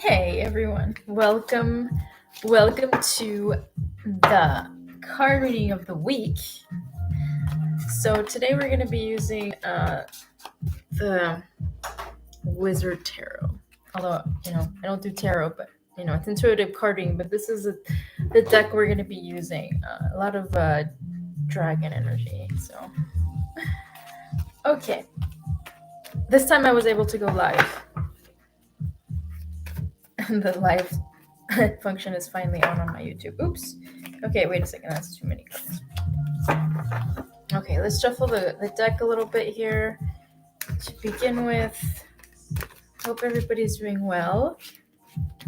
Hey everyone, welcome to the card reading of the week. So today we're going to be using the Wizard Tarot. Although, I don't do tarot, but it's intuitive carding, but this is the deck we're going to be using. A lot of dragon energy. So, okay. This time I was able to go live. And the live function is finally on my YouTube. Oops. Okay, wait a second. That's too many cards. Okay, let's shuffle the deck a little bit here to begin with. Hope everybody's doing well.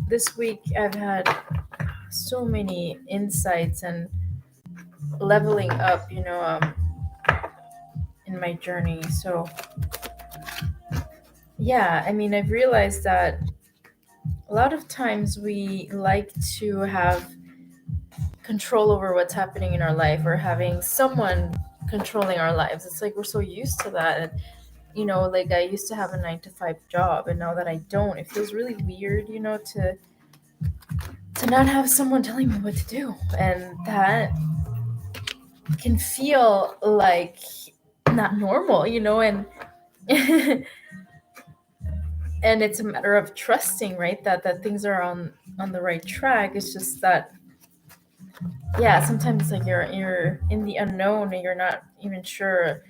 This week I've had so many insights and leveling up, in my journey. So, yeah, I've realized that a lot of times we like to have control over what's happening in our life or having someone controlling our lives. It's like we're so used to that. And like I used to have a 9 to 5 job, and now that I don't, it feels really weird, to not have someone telling me what to do. And that can feel like not normal, and and it's a matter of trusting, right? That things are on the right track. It's just that, yeah, sometimes it's like you're in the unknown and you're not even sure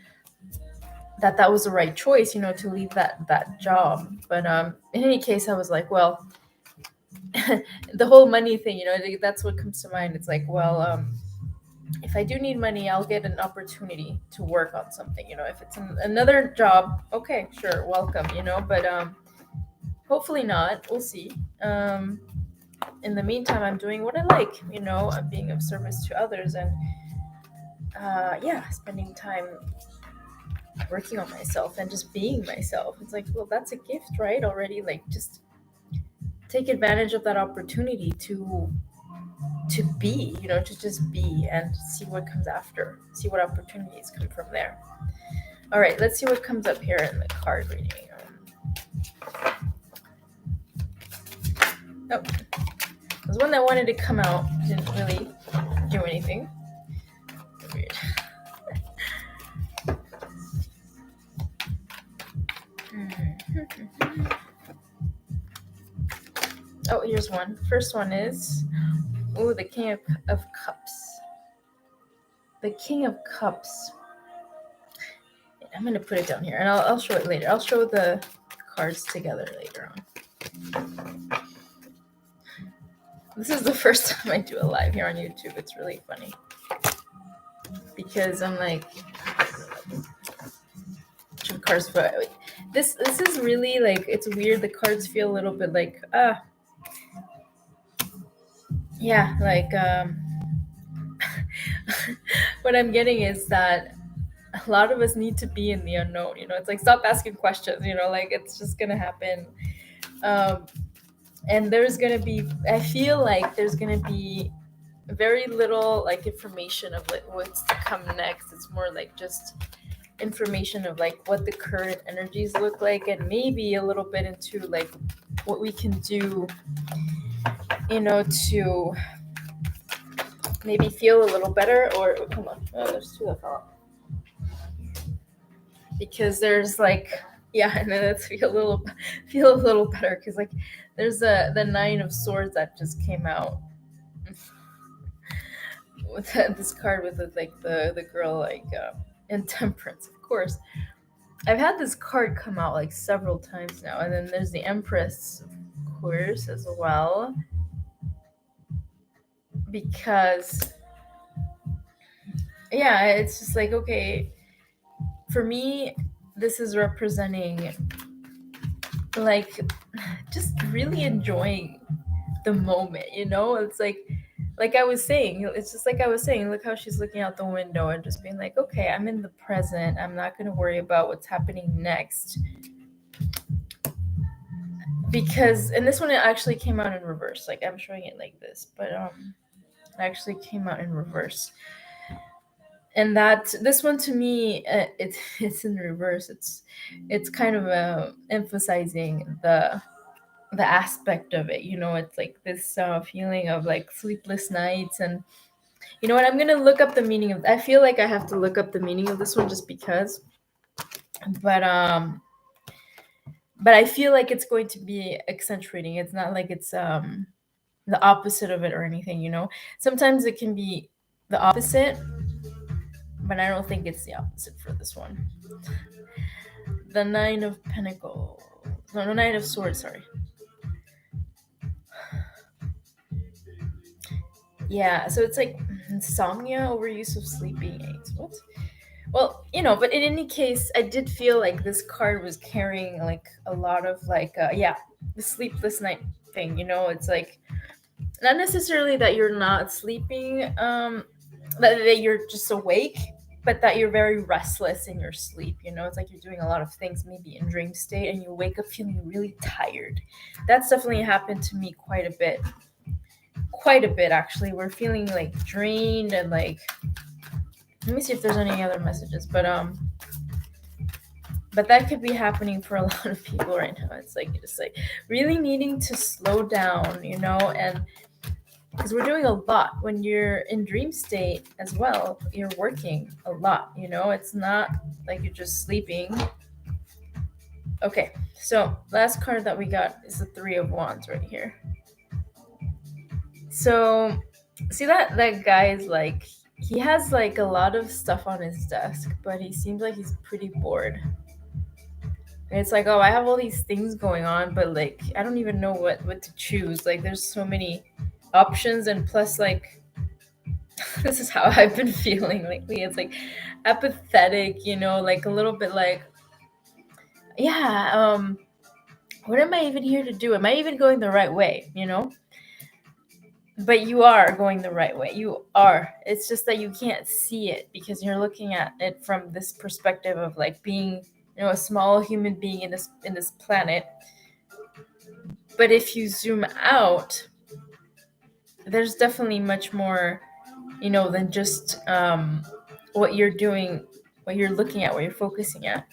that was the right choice, to leave that job. But in any case, I was like, well, the whole money thing, that's what comes to mind. It's like, well, if I do need money, I'll get an opportunity to work on something. If it's another job, okay, sure, welcome. But hopefully not. We'll see. In the meantime, I'm doing what I like. I'm being of service to others, and yeah, spending time working on myself and just being myself. It's like, well, that's a gift, right? Already, like, just take advantage of that opportunity to be, to just be and see what comes after, see what opportunities come from there. All right, let's see what comes up here in the card reading. Oh, there's one that wanted to come out, didn't really do anything. Weird. Oh, here's one. First one is, the King of Cups. The King of Cups. I'm going to put it down here, and I'll show it later. I'll show the cards together later on. This is the first time I do a live here on YouTube. It's really funny. Because I'm like, cards, but this is really like, it's weird. The cards feel a little bit like, yeah, like, what I'm getting is that a lot of us need to be in the unknown. It's like, stop asking questions. Like, it's just gonna happen. And there's gonna be, I feel like there's gonna be very little like information of like what's to come next. It's more like just information of like what the current energies look like, and maybe a little bit into like what we can do, to maybe feel a little better. Or come on, there's two that fell out. Because there's like, yeah, and then let's feel a little better, because like there's the 9 of Swords that just came out with this card with the girl like in Temperance. Of course, I've had this card come out like several times now. And then there's the Empress, of course, as well, because yeah, it's just like, okay, for me this is representing like just really enjoying the moment. It's like I was saying, it's just like I was saying, look how she's looking out the window and just being like, okay, I'm in the present. I'm not going to worry about what's happening next. Because, and this one, it actually came out in reverse. Like, I'm showing it like this, but it actually came out in reverse. And this one to me, it's in reverse. It's kind of emphasizing the the aspect of it. It's like this feeling of like sleepless nights. And you know what, I'm gonna look up the meaning of, I feel like I have to look up the meaning of this one just because. But I feel like it's going to be accentuating. It's not like it's the opposite of it or anything. Sometimes it can be the opposite, but I don't think it's the opposite for this one. The Nine of Pentacles. No, Nine of Swords, sorry. Yeah, so it's like insomnia, overuse of sleeping aids. What? Well, but in any case, I did feel like this card was carrying like a lot of like, yeah, the sleepless night thing. It's like not necessarily that you're not sleeping, that you're just awake, but that you're very restless in your sleep. It's like you're doing a lot of things maybe in dream state and you wake up feeling really tired. That's definitely happened to me quite a bit. Quite a bit, actually. We're feeling like drained and like, let me see if there's any other messages, but that could be happening for a lot of people right now. It's like just like really needing to slow down, and because we're doing a lot when you're in dream state as well. You're working a lot. It's not like you're just sleeping. Okay, so last card that we got is the Three of Wands right here. So see that guy is like, he has like a lot of stuff on his desk, but he seems like he's pretty bored. And it's like, oh, I have all these things going on, but like I don't even know what to choose. Like there's so many options, and plus like this is how I've been feeling lately. It's like apathetic, like a little bit like, yeah, what am I even here to do? Am I even going the right way? But you are going the right way. You are. It's just that you can't see it because you're looking at it from this perspective of like being, a small human being in this planet. But if you zoom out, there's definitely much more, than just what you're doing, what you're looking at, what you're focusing at.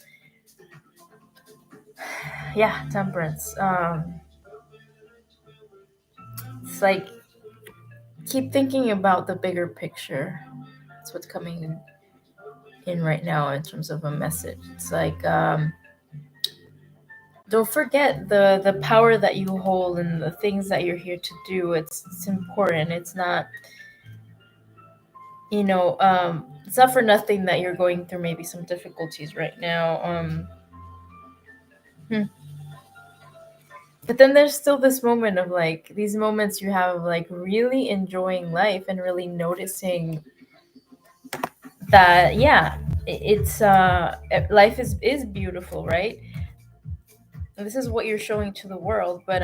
Yeah, Temperance. It's like keep thinking about the bigger picture. That's what's coming in right now in terms of a message. It's like don't forget the power that you hold and the things that you're here to do. It's important. It's not, it's not for nothing that you're going through maybe some difficulties right now. But then there's still this moment of like, these moments you have of like really enjoying life and really noticing that, yeah, it's life is beautiful, right? And this is what you're showing to the world, but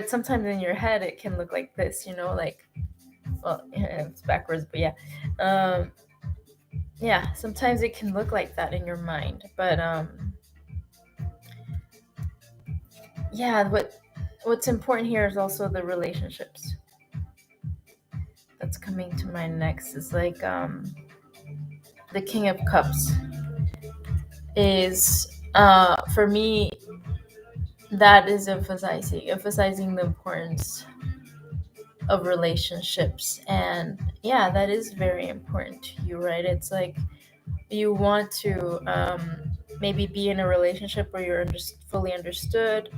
sometimes in your head it can look like this, like, well, it's backwards, but yeah. Yeah, sometimes it can look like that in your mind, but yeah, what's important here is also the relationships. That's coming to mind next is like the King of Cups is for me, that is emphasizing the importance of relationships. And yeah, that is very important to you, right? It's like you want to maybe be in a relationship where you're fully understood,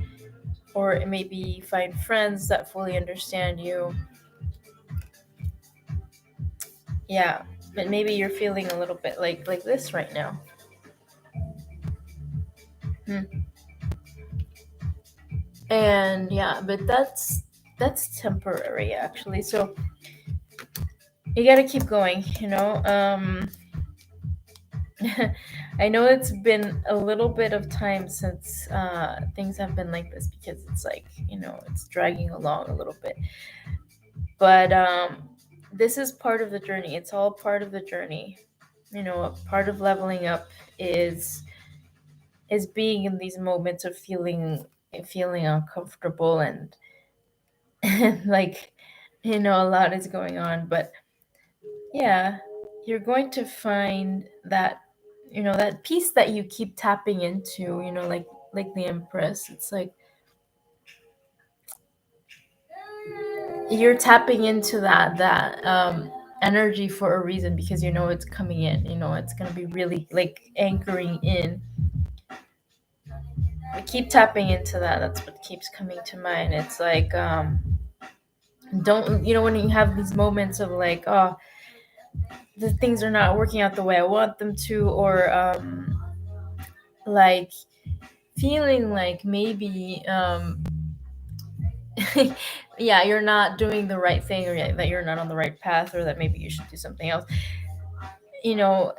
or maybe find friends that fully understand you. Yeah, but maybe you're feeling a little bit like this right now. And yeah, but that's temporary actually. So you got to keep going, I know it's been a little bit of time since things have been like this, because it's like, it's dragging along a little bit. But this is part of the journey. It's all part of the journey. A part of leveling up is being in these moments of feeling uncomfortable and like, a lot is going on. But yeah, you're going to find that, that peace that you keep tapping into, like the Empress. It's like you're tapping into that energy for a reason, because you know it's coming in, you know it's going to be really like anchoring in. We keep tapping into that. That's what keeps coming to mind. It's like don't, you know, when you have these moments of like, oh, the things are not working out the way I want them to, or like feeling like maybe yeah, you're not doing the right thing, or that you're not on the right path, or that maybe you should do something else. You know,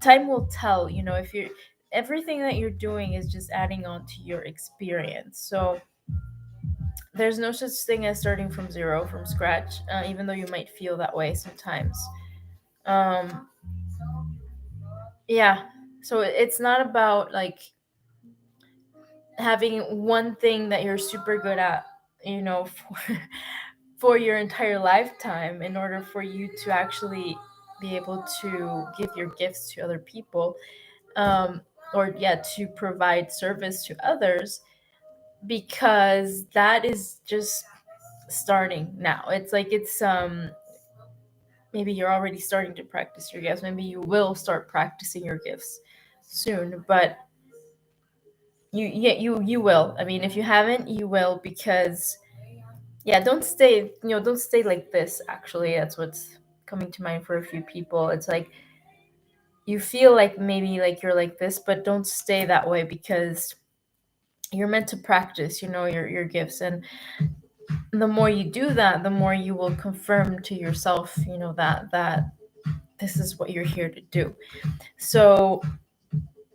time will tell. You know, if you're, everything that you're doing is just adding on to your experience. So there's no such thing as starting from zero, from scratch, even though you might feel that way sometimes. um yeah, so it's not about like having one thing that you're super good at, you know, for your entire lifetime, in order for you to actually be able to give your gifts to other people, um, or yeah, to provide service to others, because that is just starting now. It's like it's maybe you're already starting to practice your gifts, maybe you will start practicing your gifts soon, but you will. I mean, if you haven't, you will, because yeah, don't stay, you know, don't stay like this. Actually, that's what's coming to mind for a few people. It's like you feel like maybe like you're like this, but don't stay that way, because you're meant to practice, you know, your gifts. And the more you do that, the more you will confirm to yourself, you know, that this is what you're here to do. So,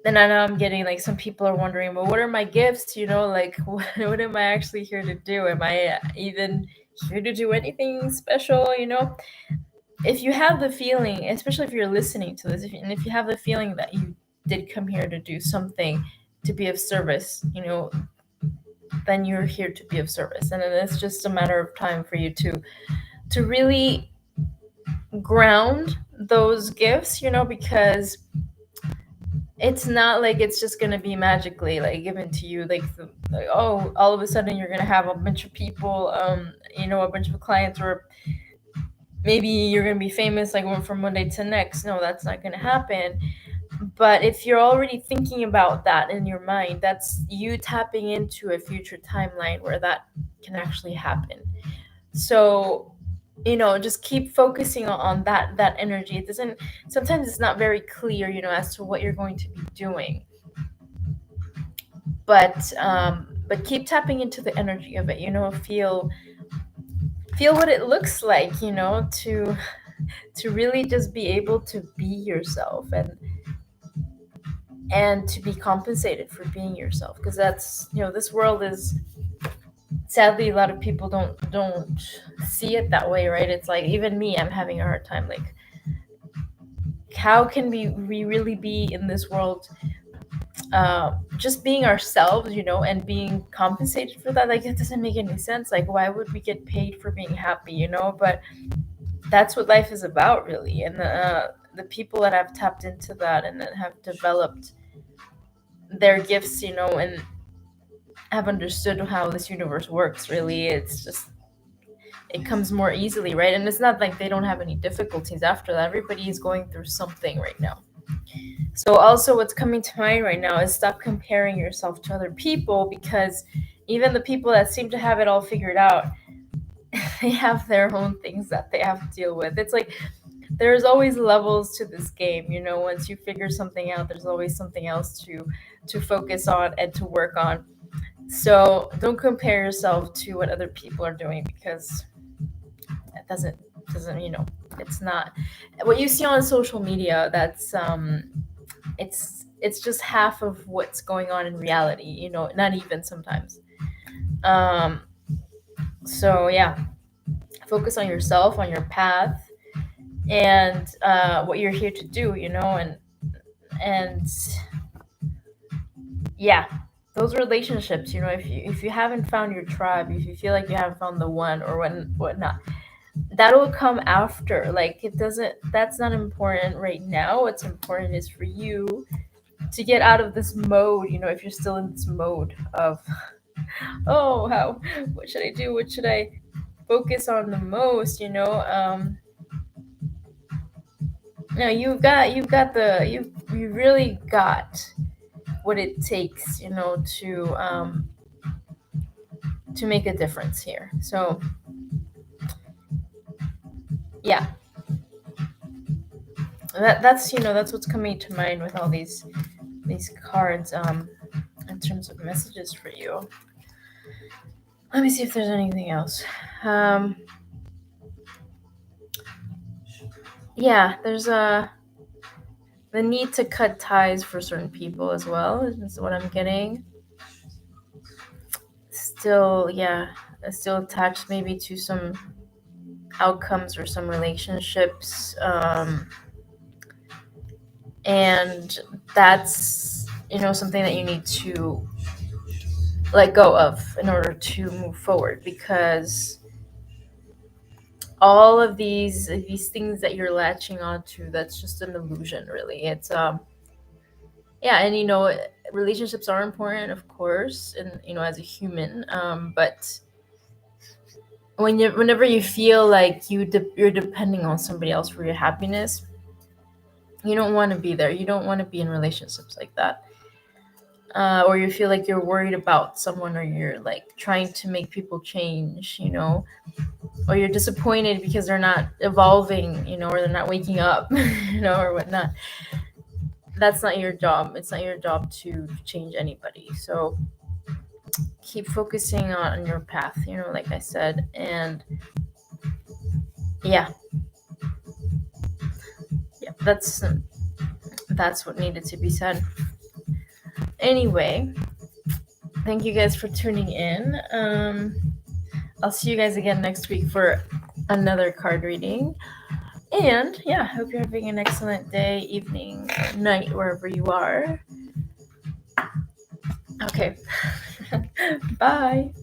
and I know I'm getting like, some people are wondering, well, what are my gifts? You know, like what am I actually here to do? Am I even here to do anything special? You know, if you have the feeling, especially if you're listening to this, and if you have the feeling that you did come here to do something, to be of service, you know, then you're here to be of service. And then it's just a matter of time for you to really ground those gifts, you know, because it's not like it's just going to be magically like given to you, like, oh, all of a sudden you're going to have a bunch of people, you know, a bunch of clients, or maybe you're going to be famous like from one day to next. No, that's not going to happen. But if you're already thinking about that in your mind, that's you tapping into a future timeline where that can actually happen. So, you know, just keep focusing on that energy. It doesn't, sometimes it's not very clear, you know, as to what you're going to be doing, but keep tapping into the energy of it, you know, feel what it looks like, you know, to really just be able to be yourself, and to be compensated for being yourself, because that's, you know, this world is, sadly, a lot of people don't see it that way, right? It's like, even me, I'm having a hard time, like, how can we really be in this world, just being ourselves, you know, and being compensated for that? Like, it doesn't make any sense. Like, why would we get paid for being happy, you know? But that's what life is about, really. And the people that have tapped into that and that have developed their gifts, you know, and have understood how this universe works, really, it's just, it comes more easily, right? And it's not like they don't have any difficulties after that. Everybody is going through something right now. So also what's coming to mind right now is stop comparing yourself to other people, because even the people that seem to have it all figured out, they have their own things that they have to deal with. It's like there's always levels to this game, you know. Once you figure something out, there's always something else to focus on and to work on. So don't compare yourself to what other people are doing, because it doesn't, you know, it's not what you see on social media. That's it's just half of what's going on in reality, you know, not even sometimes. um so yeah, focus on yourself, on your path, and what you're here to do, you know. And yeah, those relationships, you know, if you haven't found your tribe, if you feel like you haven't found the one, or whatnot, that'll come after. Like, it doesn't, that's not important right now. What's important is for you to get out of this mode, you know. If you're still in this mode of, oh, how, what should I do, what should I focus on the most, no, you really got what it takes, to make a difference here. So yeah, that's what's coming to mind with all these cards, in terms of messages for you. Let me see if there's anything else. Yeah, there's the need to cut ties for certain people as well, is what I'm getting. Still, yeah, still attached maybe to some outcomes or some relationships, and that's something that you need to let go of in order to move forward, because all of these things that you're latching onto, that's just an illusion, really. It's yeah, and relationships are important, of course, and as a human, but whenever you feel like you're depending on somebody else for your happiness, you don't want to be there. You don't want to be in relationships like that. Or you feel like you're worried about someone, or you're like trying to make people change, or you're disappointed because they're not evolving, or they're not waking up, or whatnot. That's not your job. It's not your job to change anybody. So keep focusing on your path, like I said. And yeah, that's what needed to be said. Anyway, thank you guys for tuning in. I'll see you guys again next week for another card reading. And yeah, hope you're having an excellent day, evening, night, wherever you are. Okay. Bye.